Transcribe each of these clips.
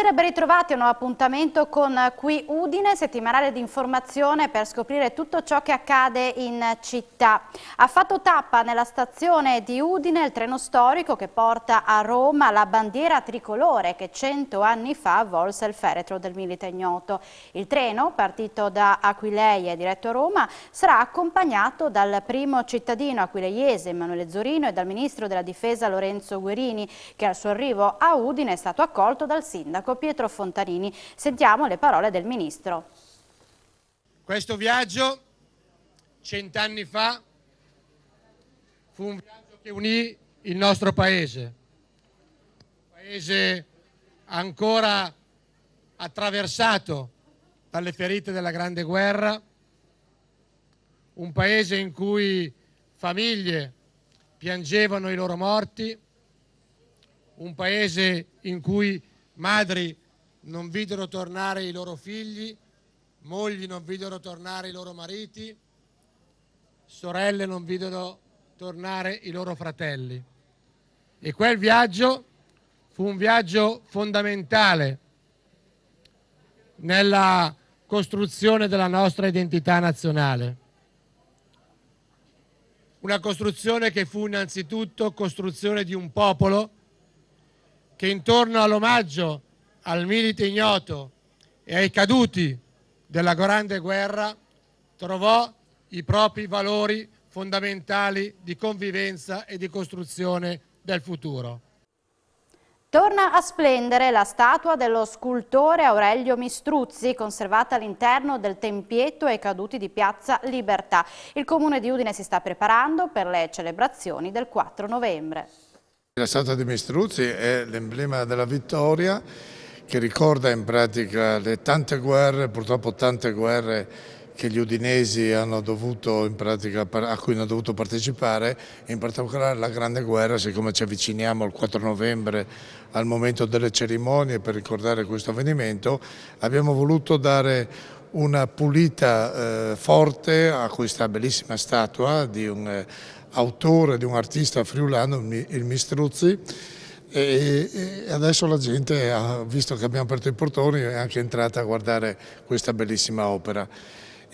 Buonasera e ben ritrovati a un nuovo appuntamento con Qui Udine, settimanale di informazione per scoprire tutto ciò che accade in città. Ha fatto tappa nella stazione di Udine il treno storico che porta a Roma la bandiera tricolore che 100 anni fa avvolse il feretro del Milite Ignoto. Il treno, partito da Aquileia e diretto a Roma, sarà accompagnato dal primo cittadino aquileiese Emanuele Zorino e dal ministro della difesa Lorenzo Guerini, che al suo arrivo a Udine è stato accolto dal sindaco Pietro Fontanini. Sentiamo le parole del ministro. Questo viaggio, 100 anni fa, fu un viaggio che unì il nostro paese, un paese ancora attraversato dalle ferite della Grande Guerra, un paese in cui famiglie piangevano i loro morti, un paese in cui madri non videro tornare i loro figli, mogli non videro tornare i loro mariti, sorelle non videro tornare i loro fratelli. E quel viaggio fu un viaggio fondamentale nella costruzione della nostra identità nazionale. Una costruzione che fu innanzitutto costruzione di un popolo che intorno all'omaggio al Milite Ignoto e ai caduti della Grande Guerra trovò i propri valori fondamentali di convivenza e di costruzione del futuro. Torna a splendere la statua dello scultore Aurelio Mistruzzi, conservata all'interno del tempietto ai caduti di Piazza Libertà. Il Comune di Udine si sta preparando per le celebrazioni del 4 novembre. La statua di Mistruzzi è l'emblema della vittoria che ricorda in pratica le tante guerre, purtroppo tante guerre che gli udinesi hanno dovuto, a cui hanno dovuto partecipare, in particolare la Grande Guerra. Siccome ci avviciniamo al 4 novembre al momento delle cerimonie per ricordare questo avvenimento, abbiamo voluto dare una pulita forte a questa bellissima statua di un autore, di un artista friulano, il Mistruzzi, e adesso la gente, visto che abbiamo aperto i portoni, è anche entrata a guardare questa bellissima opera.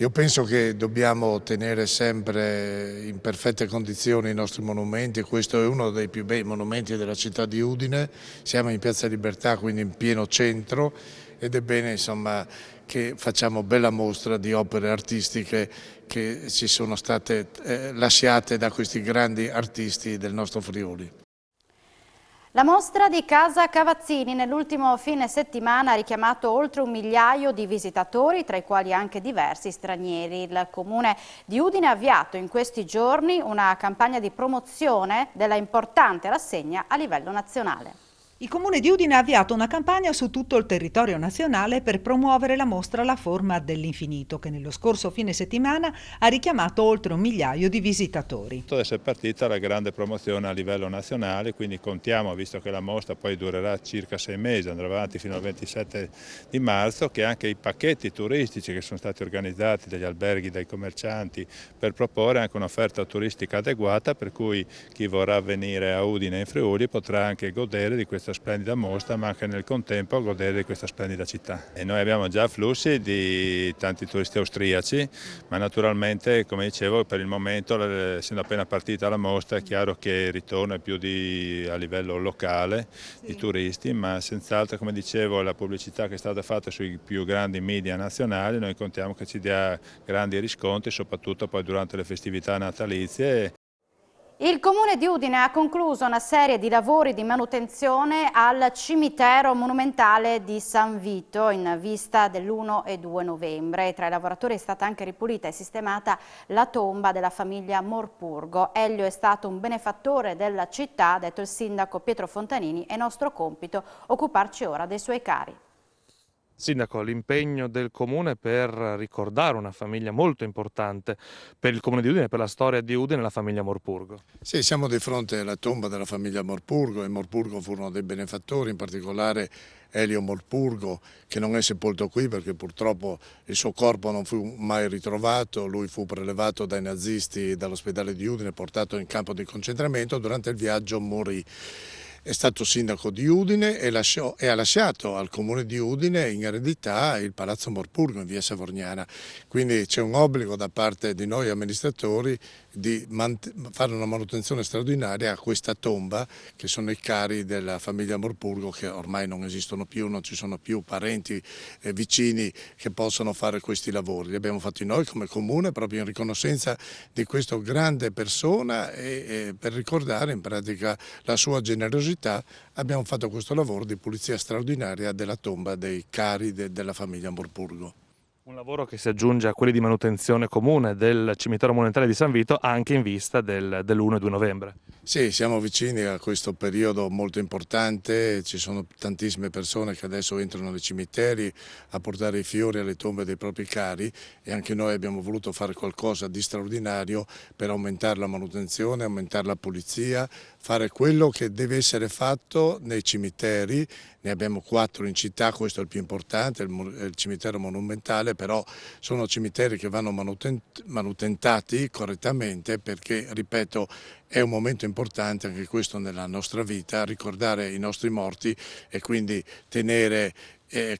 Io penso che dobbiamo tenere sempre in perfette condizioni i nostri monumenti. Questo è uno dei più bei monumenti della città di Udine. Siamo in Piazza Libertà, quindi in pieno centro, ed è bene insomma che facciamo bella mostra di opere artistiche che ci sono state lasciate da questi grandi artisti del nostro Friuli. La mostra di Casa Cavazzini nell'ultimo fine settimana ha richiamato oltre 1 migliaio di visitatori, tra i quali anche diversi stranieri. Il Comune di Udine ha avviato in questi giorni una campagna di promozione della importante rassegna a livello nazionale. Il Comune di Udine ha avviato una campagna su tutto il territorio nazionale per promuovere la mostra La Forma dell'Infinito, che nello scorso fine settimana ha richiamato oltre 1 migliaio di visitatori. Adesso è partita la grande promozione a livello nazionale, quindi contiamo, visto che la mostra poi durerà circa 6 mesi, andrà avanti fino al 27 di marzo, che anche i pacchetti turistici che sono stati organizzati dagli alberghi, dai commercianti, per proporre anche un'offerta turistica adeguata, per cui chi vorrà venire a Udine e in Friuli potrà anche godere di questa splendida mostra, ma anche nel contempo godere di questa splendida città. E noi abbiamo già flussi di tanti turisti austriaci, ma naturalmente, come dicevo, per il momento, essendo appena partita la mostra, è chiaro che il ritorno è più a livello locale di turisti, ma senz'altro, come dicevo, la pubblicità che è stata fatta sui più grandi media nazionali, noi contiamo che ci dia grandi riscontri, soprattutto poi durante le festività natalizie. Il Comune di Udine ha concluso una serie di lavori di manutenzione al cimitero monumentale di San Vito in vista dell'1 e 2 novembre. Tra i lavoratori è stata anche ripulita e sistemata la tomba della famiglia Morpurgo. Elio è stato un benefattore della città, ha detto il sindaco Pietro Fontanini, è nostro compito occuparci ora dei suoi cari. Sindaco, l'impegno del Comune per ricordare una famiglia molto importante per il Comune di Udine, per la storia di Udine, la famiglia Morpurgo. Sì, siamo di fronte alla tomba della famiglia Morpurgo, e Morpurgo furono dei benefattori, in particolare Elio Morpurgo, che non è sepolto qui perché purtroppo il suo corpo non fu mai ritrovato. Lui fu prelevato dai nazisti dall'ospedale di Udine, portato in campo di concentramento. Durante il viaggio morì. è stato sindaco di Udine e ha lasciato al comune di Udine in eredità il Palazzo Morpurgo in via Savorniana, quindi c'è un obbligo da parte di noi amministratori di fare una manutenzione straordinaria a questa tomba, che sono i cari della famiglia Morpurgo, che ormai non esistono più, non ci sono più parenti vicini che possono fare questi lavori. Li abbiamo fatti noi come comune proprio in riconoscenza di questa grande persona e per ricordare in pratica la sua generosità abbiamo fatto questo lavoro di pulizia straordinaria della tomba dei cari della famiglia Morpurgo. Un lavoro che si aggiunge a quelli di manutenzione comune del cimitero monumentale di San Vito anche in vista dell'1 e 2 novembre. Sì, siamo vicini a questo periodo molto importante, ci sono tantissime persone che adesso entrano nei cimiteri a portare i fiori alle tombe dei propri cari e anche noi abbiamo voluto fare qualcosa di straordinario per aumentare la manutenzione, aumentare la pulizia, fare quello che deve essere fatto nei cimiteri. Ne abbiamo 4 in città, questo è il più importante, il cimitero monumentale, però sono cimiteri che vanno manutentati correttamente perché, ripeto, è un momento importante anche questo nella nostra vita, ricordare i nostri morti e quindi tenere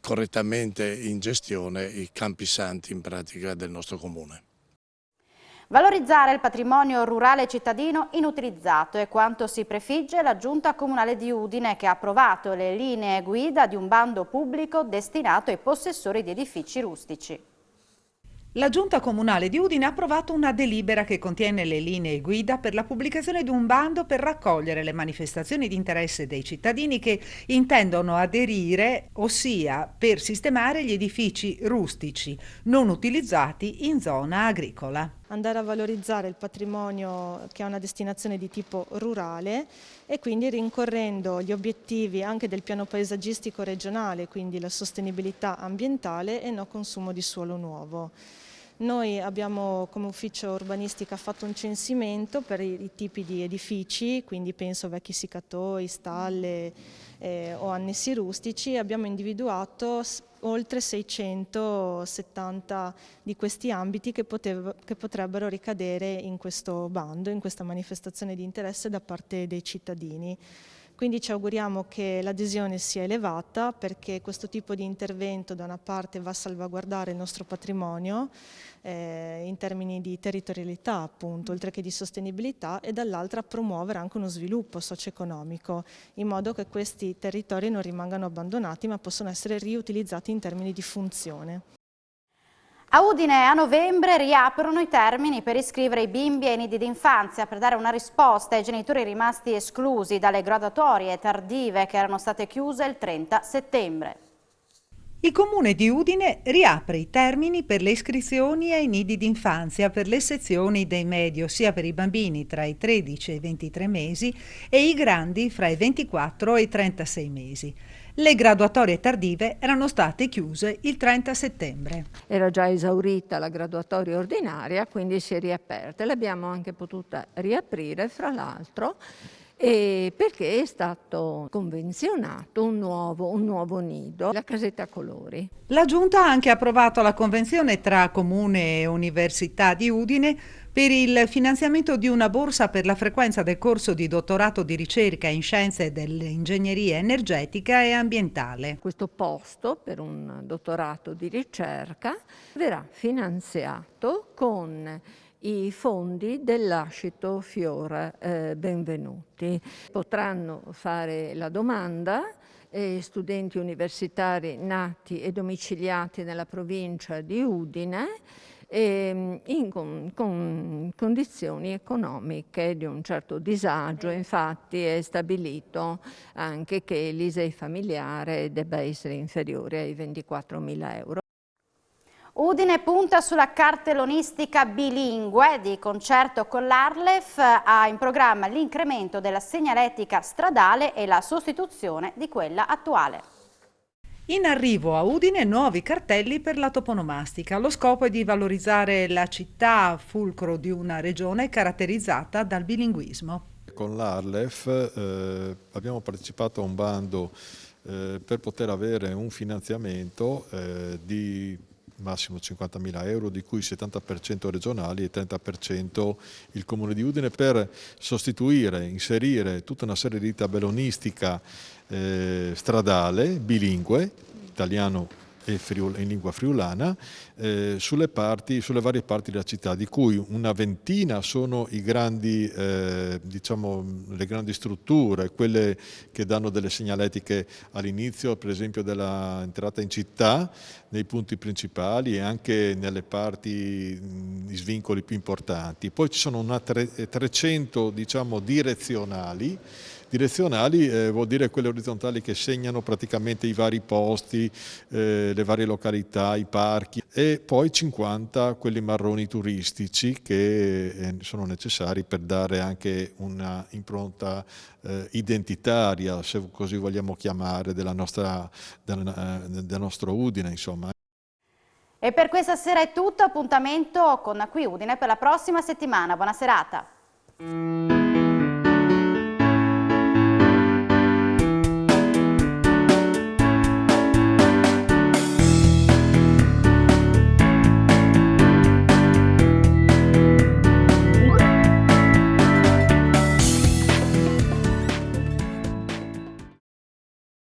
correttamente in gestione i campi santi in pratica del nostro comune. Valorizzare il patrimonio rurale cittadino inutilizzato è quanto si prefigge la Giunta Comunale di Udine, che ha approvato le linee guida di un bando pubblico destinato ai possessori di edifici rustici. La Giunta Comunale di Udine ha approvato una delibera che contiene le linee guida per la pubblicazione di un bando per raccogliere le manifestazioni di interesse dei cittadini che intendono aderire, ossia per sistemare gli edifici rustici non utilizzati in zona agricola. Andare a valorizzare il patrimonio che ha una destinazione di tipo rurale e quindi rincorrendo gli obiettivi anche del piano paesaggistico regionale, quindi la sostenibilità ambientale e no consumo di suolo nuovo. Noi abbiamo come ufficio urbanistica fatto un censimento per i tipi di edifici, quindi penso a vecchi siccatoi, stalle o annessi rustici, e abbiamo individuato oltre 670 di questi ambiti che potrebbero ricadere in questo bando, in questa manifestazione di interesse da parte dei cittadini. Quindi ci auguriamo che l'adesione sia elevata, perché questo tipo di intervento da una parte va a salvaguardare il nostro patrimonio in termini di territorialità, appunto, oltre che di sostenibilità, e dall'altra promuovere anche uno sviluppo socio-economico, in modo che questi territori non rimangano abbandonati ma possono essere riutilizzati in termini di funzione. A Udine a novembre riaprono i termini per iscrivere i bimbi ai nidi d'infanzia per dare una risposta ai genitori rimasti esclusi dalle graduatorie tardive che erano state chiuse il 30 settembre. Il Comune di Udine riapre i termini per le iscrizioni ai nidi d'infanzia per le sezioni dei medio, sia per i bambini tra i 13 e i 23 mesi e i grandi fra i 24 e i 36 mesi. Le graduatorie tardive erano state chiuse il 30 settembre. Era già esaurita la graduatoria ordinaria, quindi si è riaperta. L'abbiamo anche potuta riaprire, fra l'altro, perché è stato convenzionato un nuovo nido, la casetta colori. La Giunta ha anche approvato la convenzione tra Comune e Università di Udine per il finanziamento di una borsa per la frequenza del corso di dottorato di ricerca in scienze dell'ingegneria energetica e ambientale. Questo posto per un dottorato di ricerca verrà finanziato con i fondi dell'Ascito Fior Benvenuti. Potranno fare la domanda studenti universitari nati e domiciliati nella provincia di Udine con condizioni economiche di un certo disagio. Infatti è stabilito anche che l'ISEE familiare debba essere inferiore ai 24.000 euro. Udine punta sulla cartellonistica bilingue. Di concerto con l'Arlef ha in programma l'incremento della segnaletica stradale e la sostituzione di quella attuale. In arrivo a Udine nuovi cartelli per la toponomastica. Lo scopo è di valorizzare la città, fulcro di una regione caratterizzata dal bilinguismo. Con l'Arlef abbiamo partecipato a un bando per poter avere un finanziamento di massimo 50.000 euro, di cui 70% regionali e 30% il Comune di Udine, per sostituire, inserire tutta una serie di tabellonistica stradale, bilingue, italiano e in lingua friulana, sulle varie parti della città, di cui una ventina sono i grandi, diciamo, le grandi strutture, quelle che danno delle segnaletiche all'inizio, per esempio dell'entrata in città, nei punti principali e anche nelle parti di svincoli più importanti. Poi ci sono 300, diciamo, direzionali. Direzionali vuol dire quelle orizzontali che segnano praticamente i vari posti, le varie località, i parchi, e poi 50 quelli marroni turistici che sono necessari per dare anche una impronta identitaria, se così vogliamo chiamare, del nostro Udine, insomma. E per questa sera è tutto, appuntamento con Qui Udine per la prossima settimana. Buona serata.